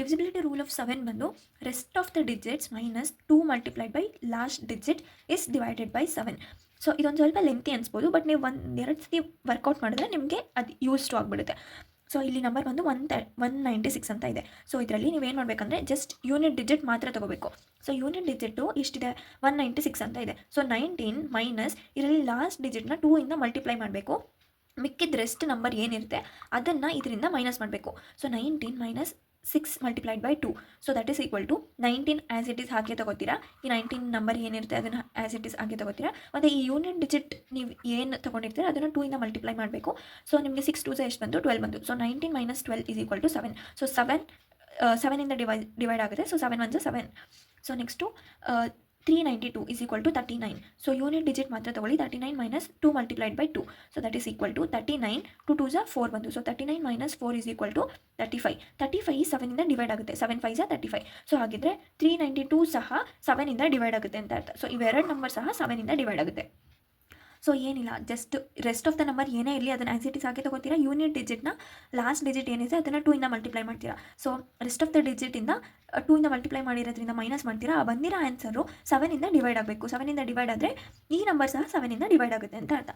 Divisibility rule of 7 ಬಂದು rest of the digits minus 2 multiplied by last digit is divided by 7. So ಇದೊಂದು ಸ್ವಲ್ಪ lengthy ಅನ್ಸ್ಬೋದು, but ನೀವು ಎರಡು ಸತಿ ವರ್ಕೌಟ್ ಮಾಡಿದ್ರೆ ನಿಮಗೆ ಅದು ಯೂಸ್ ಟು ಆಗಿಬಿಡುತ್ತೆ. ಸೊ ಇಲ್ಲಿ ನಂಬರ್ ಬಂದು 196 ಅಂತ ಇದೆ. ಸೊ ಇದರಲ್ಲಿ ನೀವೇನು ಮಾಡಬೇಕಂದ್ರೆ ಜಸ್ಟ್ ಯೂನಿಟ್ ಡಿಜಿಟ್ ಮಾತ್ರ ತೊಗೋಬೇಕು. ಸೊ ಯೂನಿಟ್ ಡಿಜಿಟು ಎಷ್ಟಿದೆ, 196 ಅಂತ ಇದೆ. ಸೊ 19 ಮೈನಸ್ ಇದರಲ್ಲಿ ಲಾಸ್ಟ್ ಡಿಜಿಟ್ನ 2 ಇಂದ ಮಲ್ಟಿಪ್ಲೈ ಮಾಡಬೇಕು. ಮಿಕ್ಕಿದ ರೆಸ್ಟ್ ನಂಬರ್ ಏನಿರುತ್ತೆ ಅದನ್ನು ಇದರಿಂದ ಮೈನಸ್ ಮಾಡಬೇಕು. So 19 minus 6 multiplied by 2. So that is equal to 19 as it is ಹಾಗೆ ತೊಗೋತೀರಾ. ಈ 19 ನಂಬರ್ ಏನಿರುತ್ತೆ ಅದನ್ನು ಆ್ಯಸ್ ಇಟ್ ಈಸ್ ಹಾಗೆ ತೊಗೋತೀರಾ. ಮತ್ತು ಈ ಯೂನಿಟ್ ಡಿಜಿಟ್ ನೀವು ಏನು ತೊಗೊಂಡಿರ್ತೀರ ಅದನ್ನು 2 ಇಂದ ಮಲ್ಟಿಪ್ಲೈ ಮಾಡಬೇಕು. ಸೊ ನಿಮಗೆ 6 2 ಎಷ್ಟು ಬಂತು, 12 ಬಂತು. So 19 minus 12 is equal to 7. So 7 ಇಂದ ಡಿವೈಡ್ ಆಗುತ್ತೆ. So 7 1 7. So next 392 is equal to 39. So unit digit ಮಾತ್ರ ತಗೊಳ್ಳಿ. 39 minus 2 multiplied by 2. So that is equal to 39. 2 2 is 4 ಬಂತು. So 39 minus 4 is equal to 35. 35 7 ಇಂದ ಡಿವೈಡ್ ಆಗುತ್ತೆ. 7 5 is 35. So ಹಾಗಿದ್ರೆ 392 ಸಹ 7 ಇಂದ ಡಿವೈಡ್ ಆಗುತ್ತೆ ಅಂತ ಅರ್ಥ. ಸೊ ಇವೆರಡು ನಂಬರ್ ಸಹ 7 ಇಂದ ಡಿವೈಡ್ ಆಗುತ್ತೆ. ಸೊ ಏನಿಲ್ಲ, just rest of the number ಏನೇ ಇರಲಿ ಅದನ್ನು ಆ್ಯಸ್ ಇಟ್ ಈಸ್ ಹಾಗೆ ತೊಗೋತೀರಾ. ಯೂನಿಟ್ ಡಿಜಿಟ್ನ ಲಾಸ್ಟ್ ಡಿಜಿಟ್ ಏನಿದೆ ಅದನ್ನು 2 ಇಂದ ಮಲ್ಟಿಪ್ಲೈ ಮಾಡ್ತೀರಾ. ಸೊ ರೆಸ್ಟ್ ಆಫ್ ದ ಡಿಜಿಟಿಂದ 2 ಇಂದ ಮಲ್ಟಿಪ್ಲೈ ಮಾಡಿರೋದ್ರಿಂದ ಮೈನಸ್ ಮಾಡ್ತೀರಾ. ಆ ಬಂದಿರೋ ಆನ್ಸರು 7 ಇಂದ ಡಿವೈಡ್ ಆಗಬೇಕು. 7 ಇಂದ ಡಿವೈಡ್ ಆದರೆ ಈ ನಂಬರ್ ಸಹ 7 ಇಂದ ಡಿವೈಡ್ ಆಗುತ್ತೆ ಅಂತ ಅರ್ಥ.